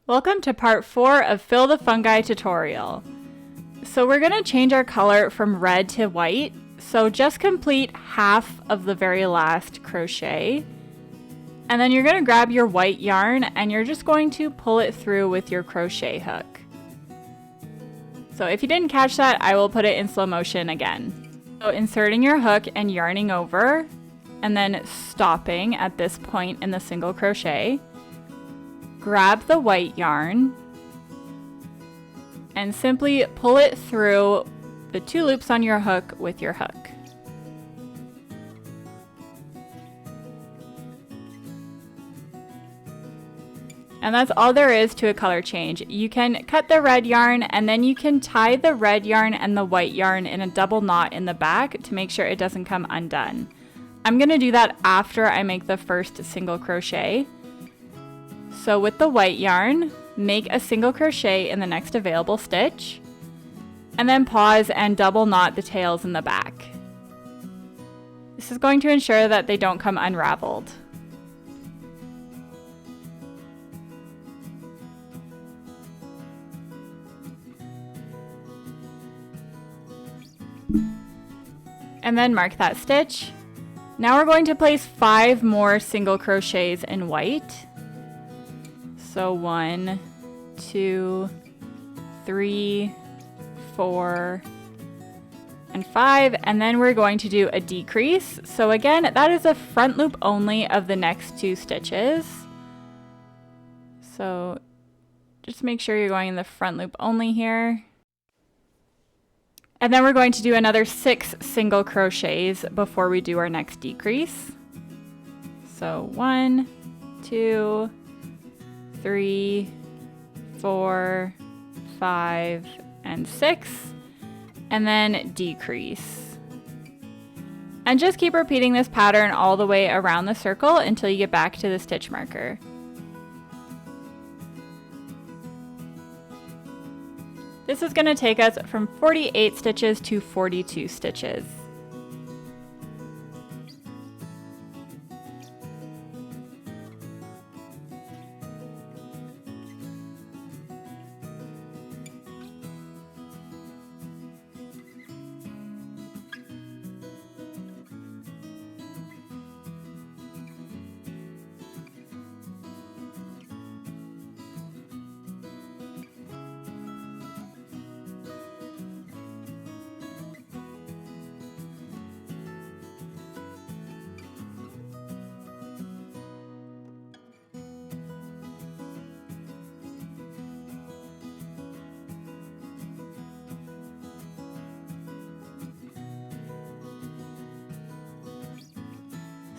Welcome to part 4 of Phil the Fungi tutorial. So we're going to change our color from red to white. So just complete half of the very last crochet. And then you're going to grab your white yarn and you're just going to pull it through with your crochet hook. So if you didn't catch that, I will put it in slow motion again. So inserting your hook and yarning over, and then stopping at this point in the single crochet. Grab the white yarn and simply pull it through the 2 loops on your hook with your hook. And that's all there is to a color change. You can cut the red yarn and then you can tie the red yarn and the white yarn in a double knot in the back to make sure it doesn't come undone. I'm going to do that after I make the first single crochet. So with the white yarn, make a single crochet in the next available stitch, and then pause and double knot the tails in the back. This is going to ensure that they don't come unraveled. And then mark that stitch. Now we're going to place 5 more single crochets in white. So 1, 2, 3, 4, and 5, and then we're going to do a decrease. So again, that is a front loop only of the next 2 stitches. So just make sure you're going in the front loop only here. And then we're going to do another 6 single crochets before we do our next decrease. So 1, 2, 3, 4, 5, and 6, and then decrease. And just keep repeating this pattern all the way around the circle until you get back to the stitch marker. This is going to take us from 48 stitches to 42 stitches.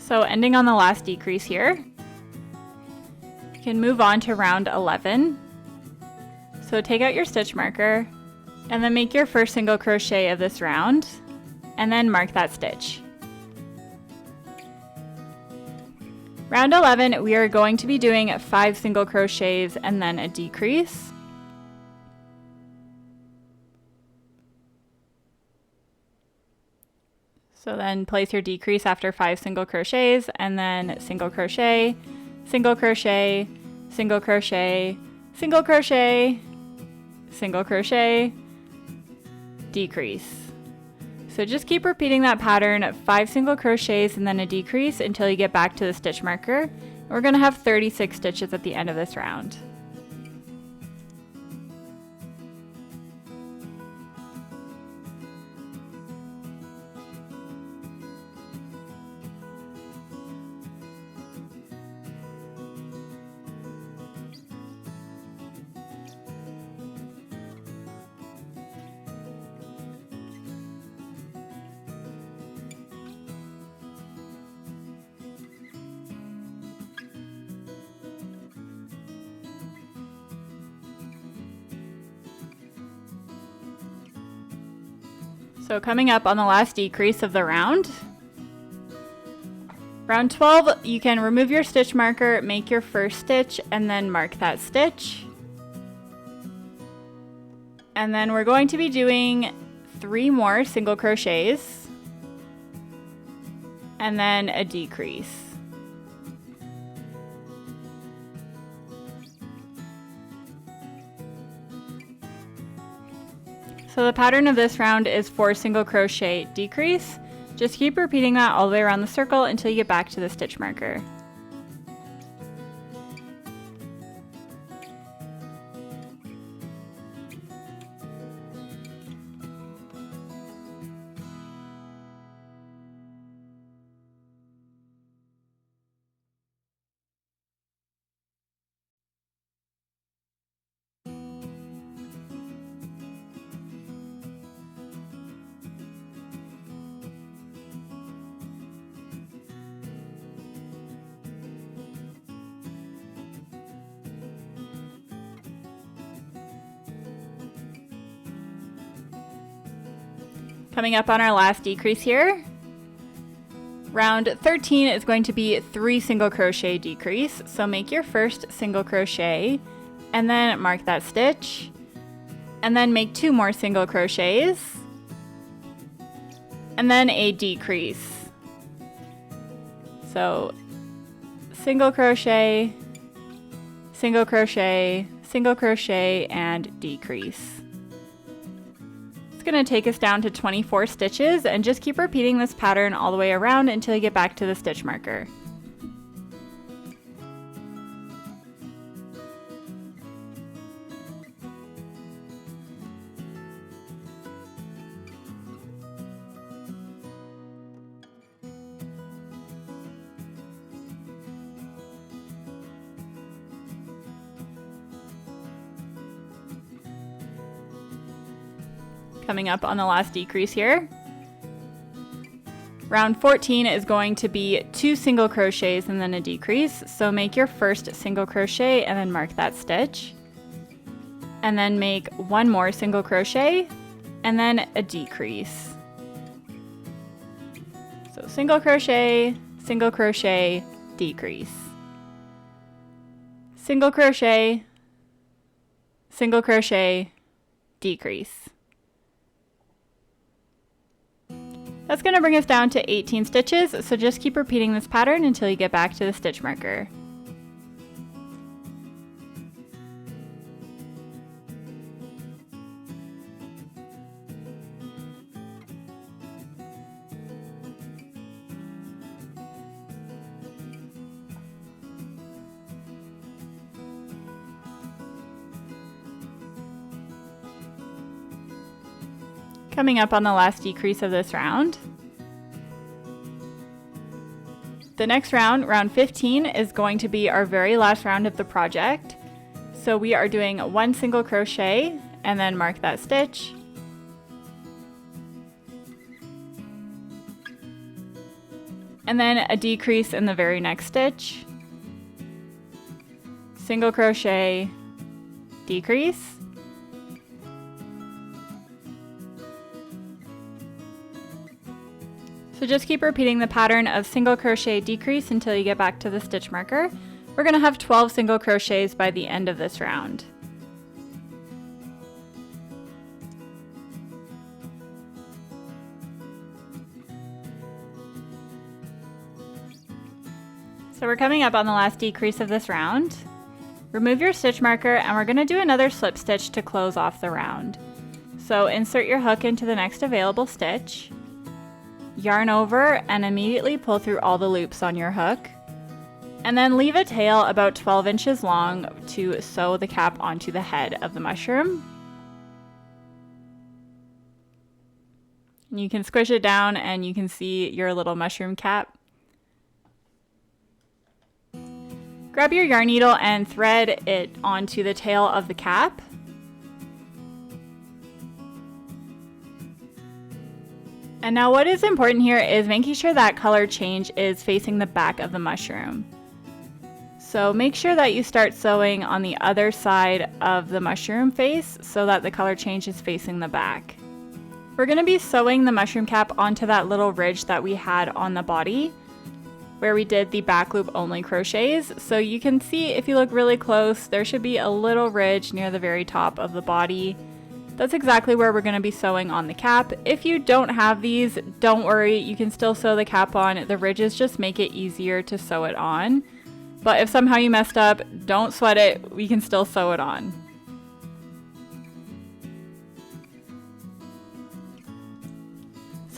So ending on the last decrease here, you can move on to round 11. So take out your stitch marker and then make your first single crochet of this round and then mark that stitch. Round 11, we are going to be doing 5 single crochets and then a decrease. So then place your decrease after 5 single crochets and then single crochet, single crochet, single crochet, single crochet, single crochet, decrease. So just keep repeating that pattern, 5 single crochets and then a decrease until you get back to the stitch marker. We're going to have 36 stitches at the end of this round. So coming up on the last decrease of the round, round 12, you can remove your stitch marker, make your first stitch, and then mark that stitch. And then we're going to be doing 3 more single crochets and then a decrease. So the pattern of this round is 4 single crochet decrease. Just keep repeating that all the way around the circle until you get back to the stitch marker. Coming up on our last decrease here. Round 13 is going to be 3 single crochet decrease. So make your first single crochet and then mark that stitch and then make 2 more single crochets and then a decrease. So single crochet, single crochet, single crochet, and decrease. It's going to take us down to 24 stitches, and just keep repeating this pattern all the way around until you get back to the stitch marker. Coming up on the last decrease here. Round 14 is going to be 2 single crochets and then a decrease. So make your first single crochet and then mark that stitch. And then make 1 more single crochet and then a decrease. So single crochet, decrease. Single crochet, decrease. That's going to bring us down to 18 stitches, so just keep repeating this pattern until you get back to the stitch marker. Coming up on the last decrease of this round. The next round, round 15, is going to be our very last round of the project. So we are doing 1 single crochet and then mark that stitch. And then a decrease in the very next stitch. Single crochet, decrease. So just keep repeating the pattern of single crochet decrease until you get back to the stitch marker. We're going to have 12 single crochets by the end of this round. So we're coming up on the last decrease of this round. Remove your stitch marker and we're going to do another slip stitch to close off the round. So insert your hook into the next available stitch. Yarn over and immediately pull through all the loops on your hook. And then leave a tail about 12 inches long to sew the cap onto the head of the mushroom. And you can squish it down and you can see your little mushroom cap. Grab your yarn needle and thread it onto the tail of the cap. And now what is important here is making sure that color change is facing the back of the mushroom. So make sure that you start sewing on the other side of the mushroom face so that the color change is facing the back. We're going to be sewing the mushroom cap onto that little ridge that we had on the body where we did the back loop only crochets. So you can see if you look really close, there should be a little ridge near the very top of the body. That's exactly where we're going to be sewing on the cap. If you don't have these, don't worry, you can still sew the cap on. The ridges just make it easier to sew it on. But if somehow you messed up, don't sweat it, we can still sew it on.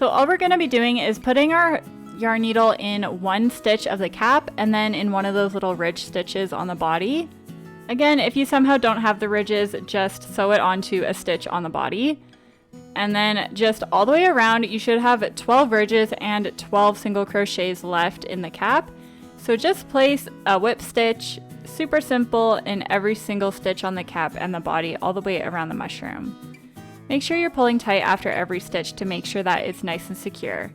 So all we're going to be doing is putting our yarn needle in one stitch of the cap and then in one of those little ridge stitches on the body. Again, if you somehow don't have the ridges, just sew it onto a stitch on the body. And then just all the way around, you should have 12 ridges and 12 single crochets left in the cap. So just place a whip stitch, super simple, in every single stitch on the cap and the body all the way around the mushroom. Make sure you're pulling tight after every stitch to make sure that it's nice and secure.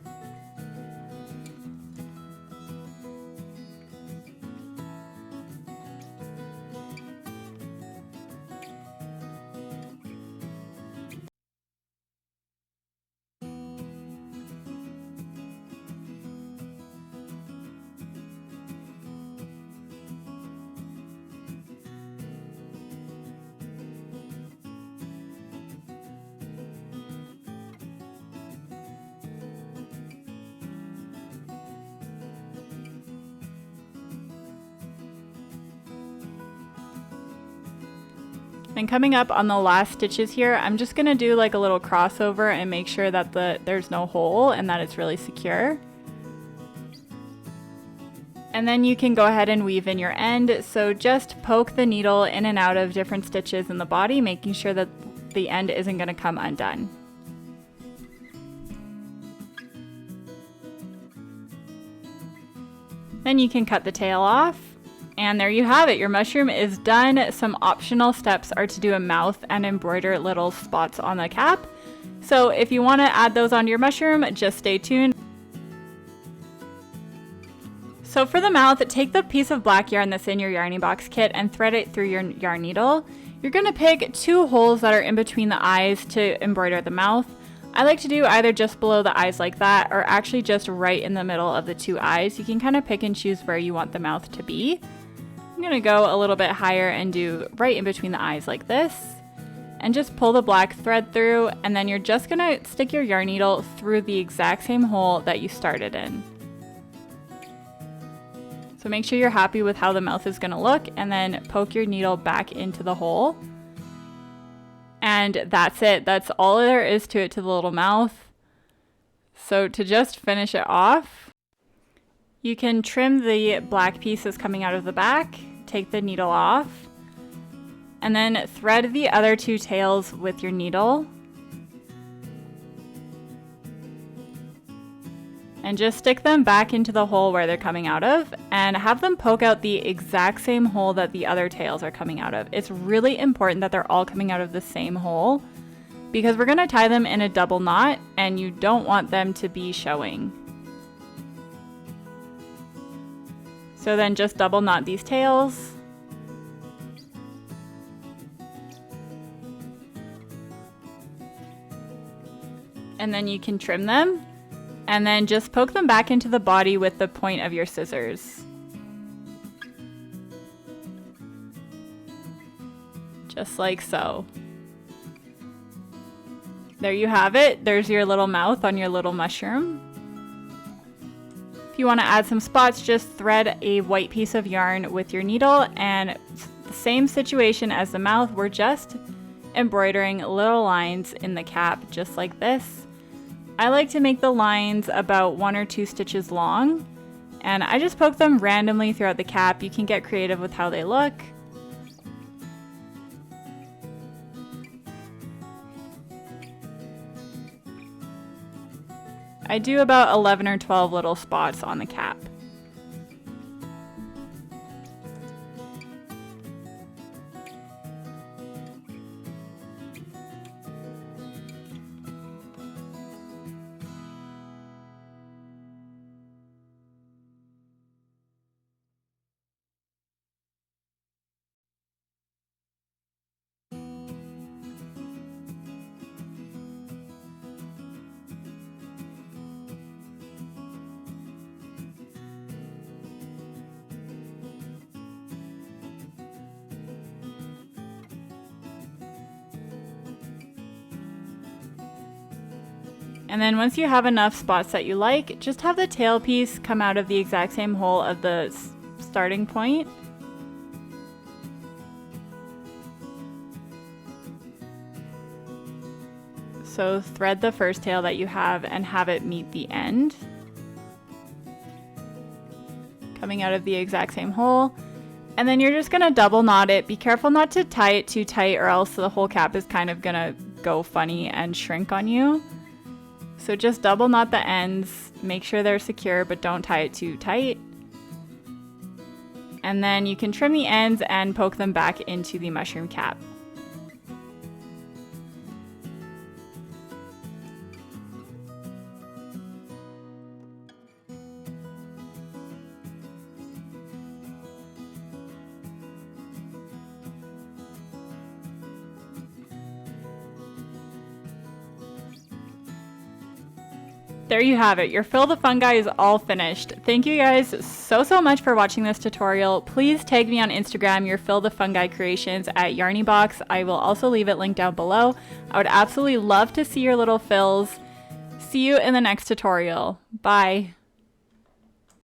And coming up on the last stitches here, I'm just gonna do like a little crossover and make sure that there's no hole and that it's really secure. And then you can go ahead and weave in your end. So just poke the needle in and out of different stitches in the body, making sure that the end isn't gonna come undone. Then you can cut the tail off. And there you have it, your mushroom is done. Some optional steps are to do a mouth and embroider little spots on the cap. So if you want to add those onto your mushroom, just stay tuned. So for the mouth, take the piece of black yarn that's in your yarning box kit and thread it through your yarn needle. You're going to pick 2 holes that are in between the eyes to embroider the mouth. I like to do either just below the eyes like that or actually just right in the middle of the 2 eyes. You can kind of pick and choose where you want the mouth to be. I'm going to go a little bit higher and do right in between the eyes like this, and just pull the black thread through, and then you're just going to stick your yarn needle through the exact same hole that you started in. So make sure you're happy with how the mouth is going to look, and then poke your needle back into the hole. And that's it. That's all there is to it, to the little mouth. So to just finish it off, you can trim the black pieces coming out of the back, take the needle off, and then thread the other 2 tails with your needle. And just stick them back into the hole where they're coming out of, and have them poke out the exact same hole that the other tails are coming out of. It's really important that they're all coming out of the same hole, because we're going to tie them in a double knot, and you don't want them to be showing. So then just double knot these tails. And then you can trim them, and then just poke them back into the body with the point of your scissors. Just like so. There you have it. There's your little mouth on your little mushroom. If you want to add some spots, just thread a white piece of yarn with your needle, and the same situation as the mouth, we're just embroidering little lines in the cap just like this. I like to make the lines about 1 or 2 stitches long, and I just poke them randomly throughout the cap. You can get creative with how they look. I do about 11 or 12 little spots on the cap. And then once you have enough spots that you like, just have the tail piece come out of the exact same hole of the starting point. So thread the first tail that you have and have it meet the end, coming out of the exact same hole. And then you're just gonna double knot it. Be careful not to tie it too tight or else the whole cap is kind of gonna go funny and shrink on you. So just double knot the ends, make sure they're secure, but don't tie it too tight. And then you can trim the ends and poke them back into the mushroom cap. There you have it. Your Phil the Fungi is all finished. Thank you guys so much for watching this tutorial. Please tag me on Instagram, your Phil the Fungi creations at YarnyBox. I will also leave it linked down below. I would absolutely love to see your little fills. See you in the next tutorial. Bye.